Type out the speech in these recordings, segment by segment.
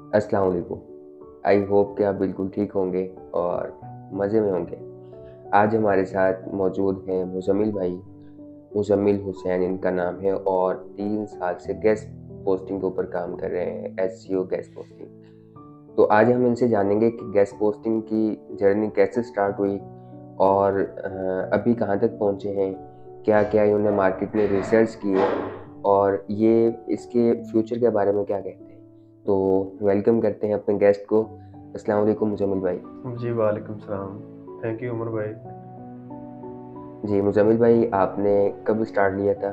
अस्सलाम वालेकुम। I hope कि आप बिल्कुल ठीक होंगे और मज़े में होंगे। आज हमारे साथ मौजूद हैं मुज़म्मिल भाई। मुज़म्मिल हुसैन इनका नाम है और 3 साल से गेस्ट पोस्टिंग के ऊपर काम कर रहे हैं, एसईओ गेस्ट पोस्टिंग। तो आज हम इनसे जानेंगे कि गेस्ट पोस्टिंग की जर्नी कैसे स्टार्ट हुई और अभी कहाँ तक पहुँचे हैं, क्या-क्या इन्होंने मार्केट में रिसर्च की है और ये इसके फ्यूचर के बारे में क्या कहते हैं। तो वेलकम करते हैं अपने गेस्ट को। अस्सलाम वालेकुम मुजम्मिल भाई। जी, वालेकुम सलाम। थैंक यू उमर भाई। जी मुजम्मिल भाई, आपने कब स्टार्ट लिया था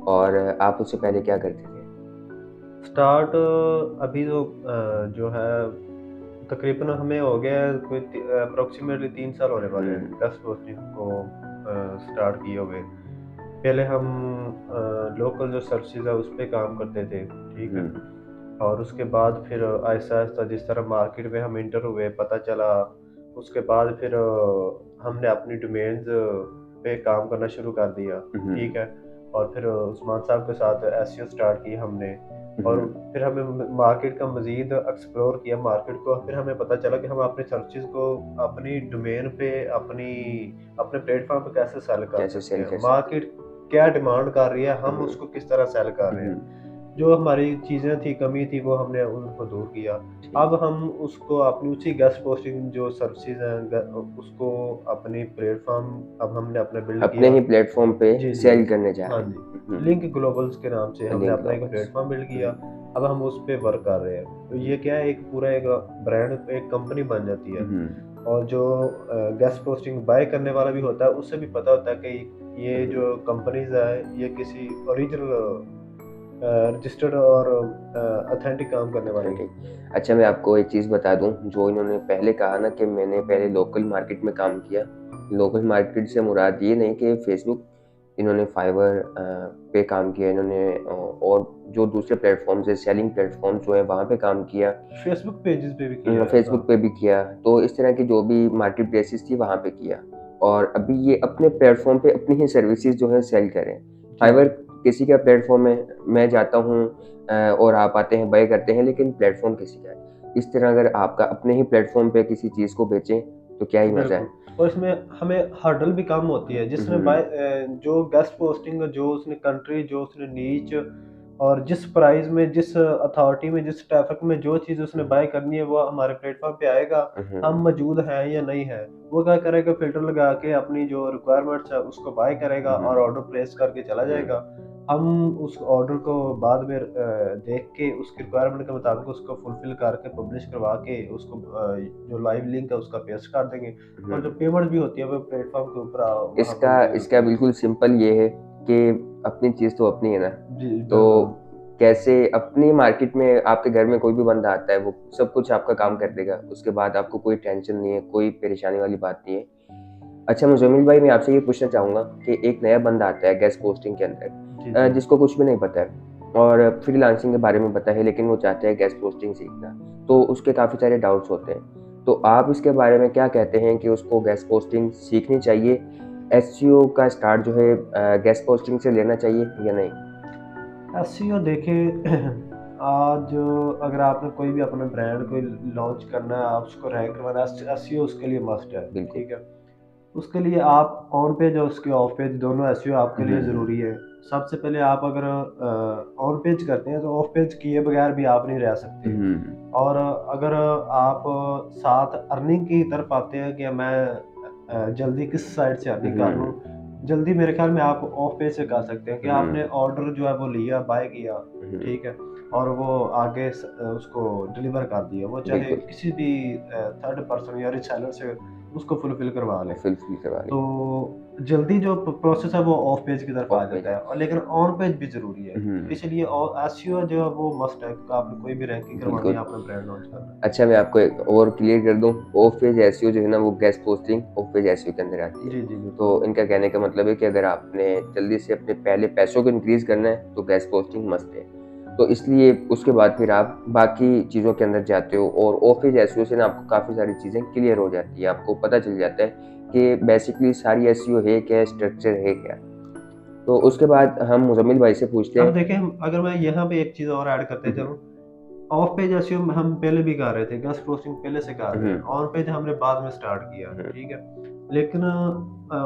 और आप उससे पहले क्या करते थे? स्टार्ट अभी तो जो है तकरीबन हमें हो गया है कोई अप्रॉक्सीमेटली 3 साल होने वाले हैं हुँ, गेस्ट पोस्टिंग को स्टार्ट किए हुए। पहले हम लोकल जो सर्विसेज है उस पे काम करते थे, ठीक है? हुँ, और उसके बाद फिर आहिस्ता-आहिस्ता जिस तरह मार्केट में हम एंटर हुए, पता चला, उसके बाद फिर हमने अपनी डोमेन्स पे काम करना शुरू कर दिया, हुँ, ठीक है? और फिर उस्मान साहब के साथ एसईओ स्टार्ट की हमने और हुँ, फिर हमें मार्केट का मज़ीद एक्सप्लोर किया मार्केट को, फिर हमें पता चला कि हम अपनी सर्विसेज़ को अपनी डोमेन पे, अपने प्लेटफ़ॉर्म पे कैसे सेल कर कैसे सकते सेल हैं। कर सकते हैं? मार्केट क्या डिमांड कर रही है, हम हुँ, उसको किस तरह सेल कर रहे हुँ, हैं। जो हमारी चीज़ें थी, कमी थी, वो हमने उनको दूर किया। ठीक अब है। हम उसको अपनी उसी गेस्ट पोस्टिंग जो सर्विसेज़ हैं उसको अपनी प्लेटफ़ॉर्म अब हमने अपना बिल्ड अपने किया। ही प्लेटफ़ॉर्म पे जी, जी। सेल करने जा हाँ रहे जी। हैं। लिंक ग्लोबल्स के नाम से हमने लिंक अपना एक ग्लोबल्स। प्लेटफ़ॉर्म बिल्ड किया। हुँ, अब हम उस पे वर्क कर रहे हैं। तो ये क्या है, एक पूरा एक ब्रांड, एक कंपनी बन जाती है। हुँ, और जो गेस्ट पोस्टिंग बाय करने वाला भी होता है, उसे भी पता होता है कि ये हुँ, जो कंपनीज़ है, ये किसी ओरिजिनल रजिस्टर्ड और ऑथेंटिक काम करने वाली ऑथेंटिक। हैं। अच्छा, मैं आपको एक चीज़ बता दूँ, जो इन्होंने पहले कहा ना कि मैंने पहले लोकल मार्केट में काम किया। लोकल मार्केट से मुराद ये नहीं कि फेसबुक, इन्होंने फाइवर पे काम किया इन्होंने, और जो दूसरे प्लेटफ़ॉर्म्स हैं, सेलिंग प्लेटफ़ॉर्म्स जो हैं वहाँ पे काम किया। फेसबुक पेजेस पे भी किया है फेसबुक काम। पे भी किया, तो इस तरह की जो भी मार्केट प्लेसेस थी वहाँ पे किया और अभी ये अपने प्लेटफ़ॉर्म पे अपनी ही सर्विसेज़ जो है सेल कर रहे हैं। जी, फाइवर जी। किसी का प्लेटफ़ॉर्म है, मैं जाता हूँ और आप आते हैं, बाय करते हैं, लेकिन प्लेटफ़ॉर्म किसी का है। इस तरह अगर आपका अपने ही प्लेटफ़ॉर्म पे किसी चीज़ को बेचें, तो क्या ही मज़ा बिल्कुल। है। और इसमें हमें हर्डल भी कम होती है, जिसमें हुँ, जो गेस्ट पोस्टिंग, जो उसने कंट्री, जो उसने नीच और जिस प्राइस में, जिस अथॉरिटी में, जिस ट्रैफिक में जो चीज़ उसने हुँ, बाय करनी है, वो हमारे प्लेटफ़ॉर्म पे आएगा। हम हुँ, मौजूद हैं या नहीं हैं, वो क्या करेगा, फ़िल्टर लगा के अपनी जो रिक्वायरमेंट्स है उसको बाय करेगा हुँ, और ऑर्डर प्लेस करके चला हुँ, जाएगा। हम उस ऑर्डर को बाद में देख के उसकी रिक्वायरमेंट के मुताबिक उसको फुलफ़िल करके पब्लिश करवा के उसको जो लाइव लिंक है उसका पेस्ट कर देंगे। हुँ। और जो पेमेंट भी होती है वो प्लेटफ़ॉर्म के ऊपर वहाँ पे इसका हो जाएगी इसका पे। बिल्कुल सिंपल ये है कि अपनी चीज़ तो अपनी है ना। जी, तो बिल्कुल। कैसे अपनी मार्केट में आपके घर में कोई भी बंदा आता है, वो सब कुछ आपका काम कर देगा। उसके बाद आपको कोई टेंशन नहीं है, कोई परेशानी वाली बात नहीं है। अच्छा मुज़म्मिल भाई, मैं आपसे ये पूछना चाहूँगा कि एक नया बंदा आता है गेस्ट पोस्टिंग के अंदर, जी, जी। जिसको कुछ भी नहीं पता है और फ्रीलांसिंग के बारे में पता है, लेकिन वो चाहता है गेस्ट पोस्टिंग सीखना। तो उसके काफ़ी सारे डाउट्स होते हैं। तो आप इसके बारे में क्या कहते हैं कि उसको गेस्ट पोस्टिंग सीखनी चाहिए? एसईओ का स्टार्ट जो है गेस्ट पोस्टिंग से लेना चाहिए या नहीं? एसईओ देखिए आज अगर आपने कोई भी अपना ब्रांड कोई लॉन्च करना है, आप उसको रैंक करवाना है, एसईओ उसके लिए मस्ट है, बिल्कुल। ठीक है? उसके लिए आप ऑन पेज और उसके ऑफ पेज दोनों एसईओ आपके लिए हुँ, ज़रूरी है। सबसे पहले आप अगर ऑन पेज करते हैं तो ऑफ पेज किए बगैर भी आप नहीं रह सकते। हुँ, और अगर आप साथ अर्निंग की तरफ आते हैं कि मैं जल्दी किस साइड से अर्निंग कर लूँ, हुँ, जल्दी मेरे ख़्याल में आप ऑफ पेज से कर सकते हैं कि आपने हुँ, ऑर्डर जो है वो लिया, बाय किया, हुँ, ठीक है? और वो आगे उसको डिलीवर कर दिया। वो चाहे बिल्कुल। किसी भी थर्ड पर्सन या रीसेलर से उसको फुलफ़िल करवा लें। फुलफ़िल करवा तो लें, जल्दी जो प्रोसेस है वो ऑफ पेज की तरफ आ ऑफ पेज। जाता है, और लेकिन ऑन पेज भी ज़रूरी है। हुँ, इसलिए एसईओ जो है वो मस्ट है, आपने कोई भी रैंकिंग करवानी है, बिल्कुल। अपना ब्रांड लॉन्च करना है। अच्छा, मैं आपको एक और क्लियर कर दूँ, ऑफ पेज एसईओ जो है ना, वो guest posting of page SEO के अंदर आती है। जी, जी, तो बिल्कुल। इनका कहने का मतलब है कि अगर आपने जल्दी से अपने पहले पैसों को इंक्रीज़ करना है, तो गेस्ट पोस्टिंग मस्ट है। तो इसलिए उसके बाद फिर आप बाकी चीज़ों के अंदर जाते हो और ऑफ पेज एसईओ से ना आपको काफ़ी सारी चीज़ें क्लियर हो जाती है। आपको पता चल जाता है कि बेसिकली सारी एसईओ है क्या, स्ट्रक्चर है क्या। तो उसके बाद हम मुज़म्मिल भाई से पूछते अब हैं। देखें, अगर मैं यहाँ पे एक चीज़ और ऐड करते हुँ, हुँ, चलूँ, ऑफ पेज एसईओ हम पहले भी कर रहे थे, गेस्ट पोस्टिंग पहले से कर रहे हैं, हम्म ऑन पेज हमने बाद में स्टार्ट किया, हम्म ठीक है। लेकिन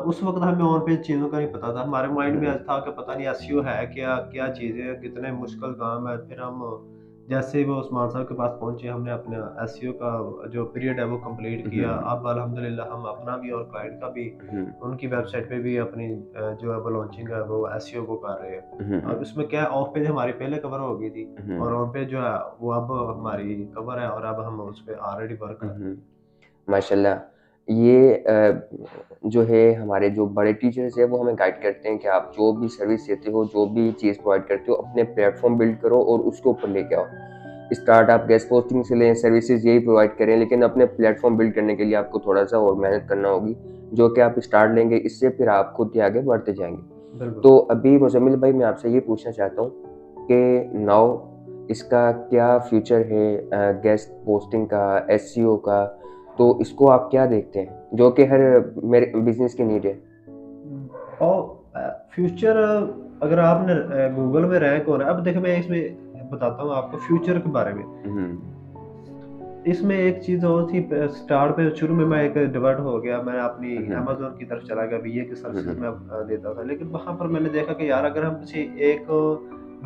उस वक्त हमें ऑन पेज चीज़ों का नहीं पता था, हमारे माइंड में हम्म था कि पता नहीं एसईओ है क्या, क्या चीज़ें हैं, कितने मुश्किल काम है। फिर हम जैसे ही वो उस्मान साहब के पास पहुंचे, हमने अपने एसईओ का जो पीरियड है वो कंप्लीट किया। हम्म अब अल्हम्दुलिल्लाह हम अपना भी और क्लाइंट का भी हम्म उनकी वेबसाइट पे भी अपनी जो है वो लॉन्चिंग है वो एसईओ को कर रहे हैं। हम्म अब इसमें क्या है, ऑफ पेज हमारी पहले कवर हो गई थी और हम्म ऑन पेज जो है वो अब हमारी कवर है और अब हम उस पे ऑलरेडी वर्क कर रहे हैं। हम्म माशाल्लाह। ये जो है हमारे जो बड़े टीचर्स हैं वो हमें गाइड करते हैं कि आप जो भी सर्विस देते हो, जो भी चीज़ प्रोवाइड करते हो, अपने प्लेटफॉर्म बिल्ड करो और उसके ऊपर लेके आओ। स्टार्ट आप गेस्ट पोस्टिंग से लें, सर्विसेज यही प्रोवाइड करें, लेकिन अपने प्लेटफॉर्म बिल्ड करने के लिए आपको थोड़ा सा और मेहनत करना होगी, जो कि आप स्टार्ट लेंगे, इससे फिर आप खुद ही आगे बढ़ते जाएंगे। बिल्कुल। तो अभी मुजम्मिल भाई मैं आपसे ये पूछना चाहता हूँ कि नाउ इसका क्या फ्यूचर है, गेस्ट पोस्टिंग का, एसईओ का, तो इसको आप क्या देखते हैं, जो कि हर मेरे बिजनेस की नीड है? और फ्यूचर अगर आपने गूगल में रैंक होना है, अब देखो मैं इसमें बताता हूँ आपको फ्यूचर के बारे में। हम्म इसमें एक चीज़ और थी, स्टार्ट पे शुरू में मैं एक डिवर्ट हो गया, मैं अपनी हम्म अमेज़न की तरफ चला गया, भी ये की सर्विसेज हम्म मैं देता था। लेकिन वहाँ पर मैंने देखा कि यार अगर हम किसी एक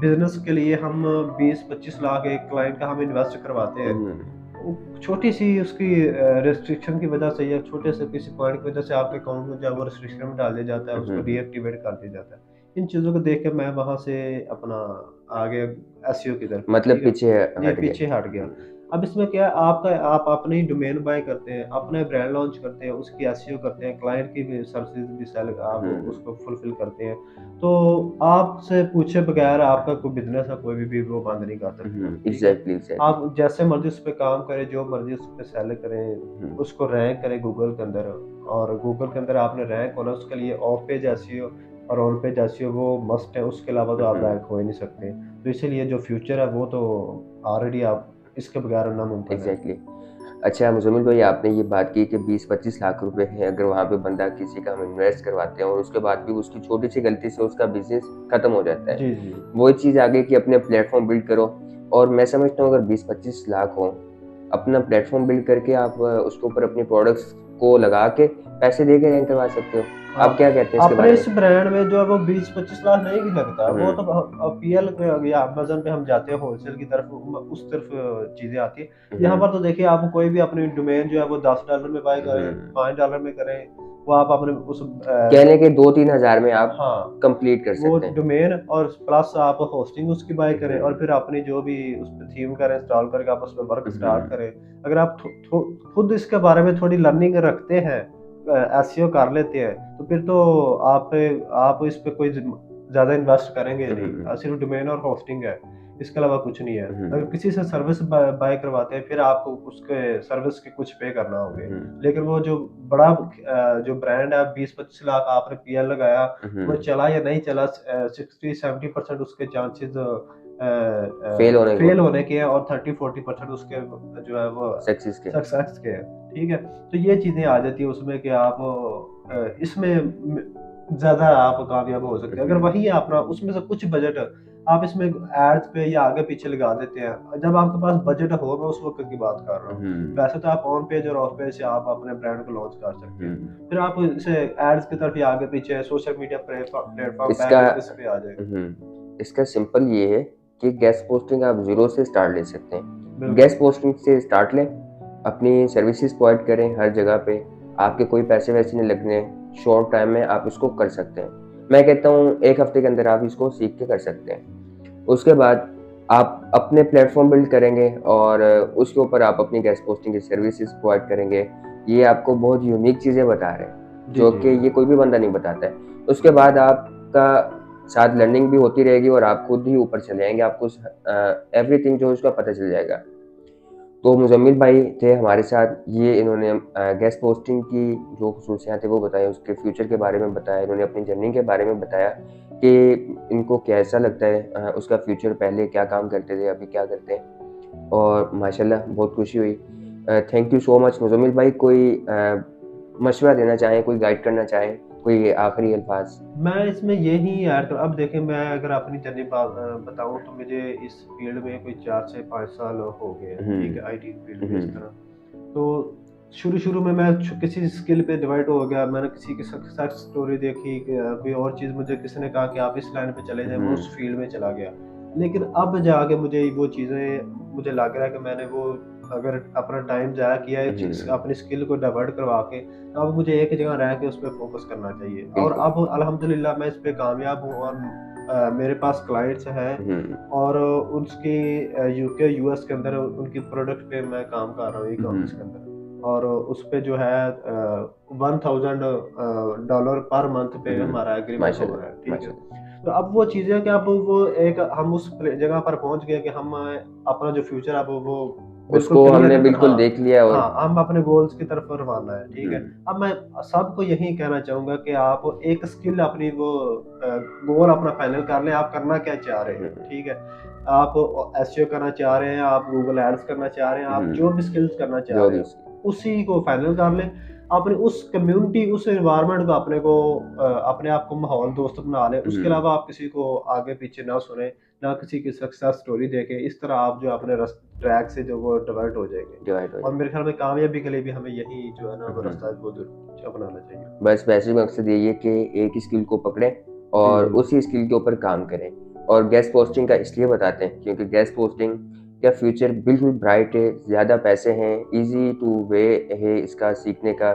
बिज़नेस के लिए हम 20-25 लाख एक क्लाइंट का हम इन्वेस्ट करवाते हैं, हम्म वो छोटी-सी उसकी रिस्ट्रिक्शन की वजह से या छोटे से किसी पॉइंट की वजह से आपके अकाउंट में जो है वो रिस्ट्रिक्शन में डाल दिया जाता है, उसको हम्म डीएक्टिवेट कर दिया जाता है। इन चीज़ों को देख के मैं वहाँ से अपना आ गया एसईओ की तरफ, मतलब ठीक है। पीछे ये हट पीछे हट गए। गया। अब इसमें क्या है, आपका आप अपनी डोमेन बाय करते हैं, अपना ब्रांड लॉन्च करते हैं, उसकी एसईओ करते हैं, क्लाइंट की भी सर्विसेज भी सेल आप हम्म उसको फुलफिल करते हैं। तो आपसे पूछे बगैर आपका कोई बिज़नेस है, कोई भी वो बंद नहीं कर सकता, ठीक है। Exactly exactly. आप जैसे मर्ज़ी उस पे काम करें, जो मर्ज़ी उस पे सेल करें, हम्म उसको रैंक करें गूगल के अंदर, और गूगल के अंदर आपने रैंक होना, उसके लिए ऑफ पेज एसईओ और ऑन पेज एसईओ वो मस्ट है, उसके अलावा तो आप रैंक हो ही नहीं सकते। तो इसीलिए जो फ्यूचर है वो तो ऑलरेडी आप इसके बगैर नामुमकिन है। एग्जैक्टली। अच्छा मुजम्मिल भाई, आपने ये बात की कि 20-25 लाख रुपए हैं, अगर वहाँ पे बंदा किसी का हम इन्वेस्ट करवाते हैं और उसके बाद भी उसकी छोटी सी गलती से उसका बिजनेस खत्म हो जाता है, जी, जी। वो चीज़ आगे कि अपने प्लेटफॉर्म बिल्ड करो। और मैं समझता हूँ अगर 20-25 लाख हो, अपना प्लेटफॉर्म बिल्ड करके आप उसके ऊपर अपनी प्रोडक्ट्स को लगा के पैसे दे के रैंक करवा सकते हो। हाँ, आप क्या कहते हैं इसके अपने बारे में? इस ब्रांड में जो है वो 20-25 लाख नहीं भी लगता, वो तो हम्म पीएल पे या अमेज़न पे हम जाते हैं होलसेल की तरफ, उस तरफ चीज़ें आती है। यहाँ हम्म पर तो देखिए आप कोई भी अपनी डोमेन जो है वो $10 में बाय करें, हम्म $5 में करें, वो आप अपने उस कहने के 2-3 हज़ार में आप हाँ, कंप्लीट कर वो सकते हैं। डोमेन और प्लस आप होस्टिंग उसकी बाय करें और हम्म फिर अपनी जो भी उस पे थीम करें, इंस्टॉल करके आप उसमें वर्क स्टार्ट हम्म करें। अगर आप खुद इसके बारे में थोड़ी लर्निंग रखते हैं, एसईओ कर लेते हैं, तो फिर तो आप इस पे कोई ज़्यादा इन्वेस्ट करेंगे नहीं। हम्म सिर्फ डोमेन और होस्टिंग है, इसके अलावा कुछ नहीं है। अगर हम्म किसी से सर्विस बाय करवाते हैं, फिर आपको उसके सर्विस के कुछ पे करना होंगे। हम्म लेकिन वो जो बड़ा जो ब्रांड है, 20-25 लाख आपने पीएल लगाया, वो हम्म चला या नहीं चला, 60-70% उसके चांसेस फेल होने को, फेल होने के हैं और 30-40% उसके जो है वो सक्सेस के। सक्सेस के हैं, ठीक है। तो ये चीज़ें आ जाती है उसमें कि आप इसमें ज़्यादा आप कामयाब हो सकते हैं। अगर हम्म वही अपना उसमें से कुछ बजट आप इसमें एड्स पे या आगे पीछे लगा देते हैं, जब आपके पास बजट हो, मैं उस वक्त की बात कर रहा हूँ। हम्म वैसे तो आप ऑन पेज और ऑफ पेज से आप अपने ब्रांड को लॉन्च कर सकते हैं। हम्म फिर आप इसे एड्स की तरफ या आगे पीछे सोशल मीडिया प्लेटफॉर्म इसका बैक इस पे आ जाएगा। इसका सिंपल ये है कि गेस्ट पोस्टिंग आप ज़ीरो से स्टार्ट ले सकते हैं। बिल्कुल। गेस्ट पोस्टिंग से स्टार्ट लें, अपनी सर्विसेज प्रोवाइड करें हर जगह पे, आपके कोई पैसे वैसे नहीं लगने, शॉर्ट टाइम में आप इसको कर सकते हैं। मैं कहता हूँ 1 हफ्ते के अंदर आप इसको सीख के कर सकते हैं। उसके बाद आप अपने प्लेटफॉर्म बिल्ड करेंगे और उसके ऊपर आप अपनी गेस्ट पोस्टिंग की सर्विसेज प्रोवाइड करेंगे। ये आपको बहुत यूनिक चीज़ें बता रहे हैं, जी, जो जी, कि ये कोई भी बंदा नहीं बताता है। उसके बाद आपका साथ लर्निंग भी होती रहेगी और आप खुद ही ऊपर चले जाएंगे, आपको एवरीथिंग जो है उसका पता चल जाएगा। तो मुजम्मिल भाई थे हमारे साथ, ये इन्होंने गेस्ट पोस्टिंग की जो खसूसियात थे वो बताई, उसके फ्यूचर के बारे में बताया, इन्होंने अपनी जर्नी के बारे में बताया कि इनको कैसा लगता है, उसका फ्यूचर, पहले क्या काम करते थे, अभी क्या करते हैं। और माशाल्लाह बहुत खुशी हुई। Thank you so much Muzammil भाई। कोई मशवरा देना चाहें, कोई गाइड करना चाहें, कोई आखिरी अल्फाज? मैं इसमें यही ऐड कर, अब देखें मैं अगर अपनी जर्नी बताऊँ तो मुझे इस फील्ड में कोई 4 से 5 साल हो गए हैं, ठीक है, आईटी फील्ड में इस हम्म तरह। तो शुरू-शुरू में मैं किसी स्किल पे डिवाइड हो गया, मैंने किसी की सक्सेस स्टोरी देखी कि कोई और चीज़ मुझे किसी ने कहा कि आप इस लाइन पे चले जाएँ, मैं उस हम्म फील्ड में चला गया। लेकिन अब जाके मुझे वो चीज़ें, मुझे लग रहा है कि मैंने वो अगर अपना टाइम ज़ाया किया है हम्म, अपनी स्किल को डाइवर्ट करवा के, तो अब मुझे एक जगह रह के उस पे फ़ोकस करना चाहिए। और बिल्कुल। अब अल्हम्दुलिल्लाह मैं इस पे कामयाब हूँ, और मेरे पास क्लाइंट्स हैं, हम्म और उसकी यूके, यूएस के अंदर उनकी प्रोडक्ट पे मैं काम कर रहा हूँ ई-कॉमर्स के हम्म, अंदर। और उस पे जो है $1000 डॉलर पर मंथ पे हमारा एग्रीमेंट हो रहा है, माशाल्लाह ठीक है। माशाल्लाह। तो अब वो चीज़ें कि अब वो एक हम उस जगह पर पहुंच गए कि हम अपना जो फ्यूचर अब वो बिल्कुल उसको क्लियर हमने है। बिल्कुल हाँ, देख लिया और हाँ, हम अपने गोल्स की तरफ रवाना है, ठीक है। हम्म अब मैं सबको यही कहना चाहूंगा कि आप एक स्किल अपनी वो गोल अपना फाइनल कर लें, आप करना क्या चाह रहे हैं, हम्म ठीक है। आप एसईओ करना चाह रहे हैं, आप गूगल एड्स करना चाह रहे हैं, आप हम्म, जो भी स्किल्स करना चाह जो रहे भी हैं, उसकी उसी को फाइनल कर लें। अपनी उस कम्युनिटी, उस एनवायरनमेंट को अपने को अपने आप को माहौल दोस्त बना लें। उसके हम्म अलावा आप किसी को आगे पीछे ना सुने, ना किसी की सक्सेस स्टोरी देखें। इस तरह आप जो अपने ट्रैक से जो वो डिवर्ट हो जाएंगे। डिवाइड हो और जाए। मेरे ख्याल में कामयाबी के लिए भी हमें यही जो है ना वो रास्ता हम्म, वो अपनाना चाहिए। बस वैसे मकसद यही है कि एक ही स्किल को पकड़ें जी, और जी। उसी स्किल के ऊपर काम करें। और गेस्ट पोस्टिंग का इसलिए बताते हैं क्योंकि गेस्ट पोस्टिंग का फ्यूचर बिल्कुल ब्राइट है, ज़्यादा पैसे हैं, इजी टू वे है इसका सीखने का,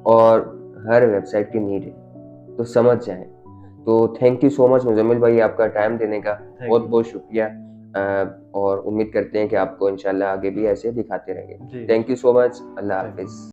और हर वेबसाइट की नीड है, तो समझ जाएं। तो thank you so much Muzammil भाई आपका टाइम देने का, थैंक बहुत यू। बहुत शुक्रिया। और उम्मीद करते हैं कि आपको इंशाल्लाह आगे भी ऐसे दिखाते रहेंगे। जी, थैंक यू इंशाल्लाह। So much, Allah thank you. हाफिज़।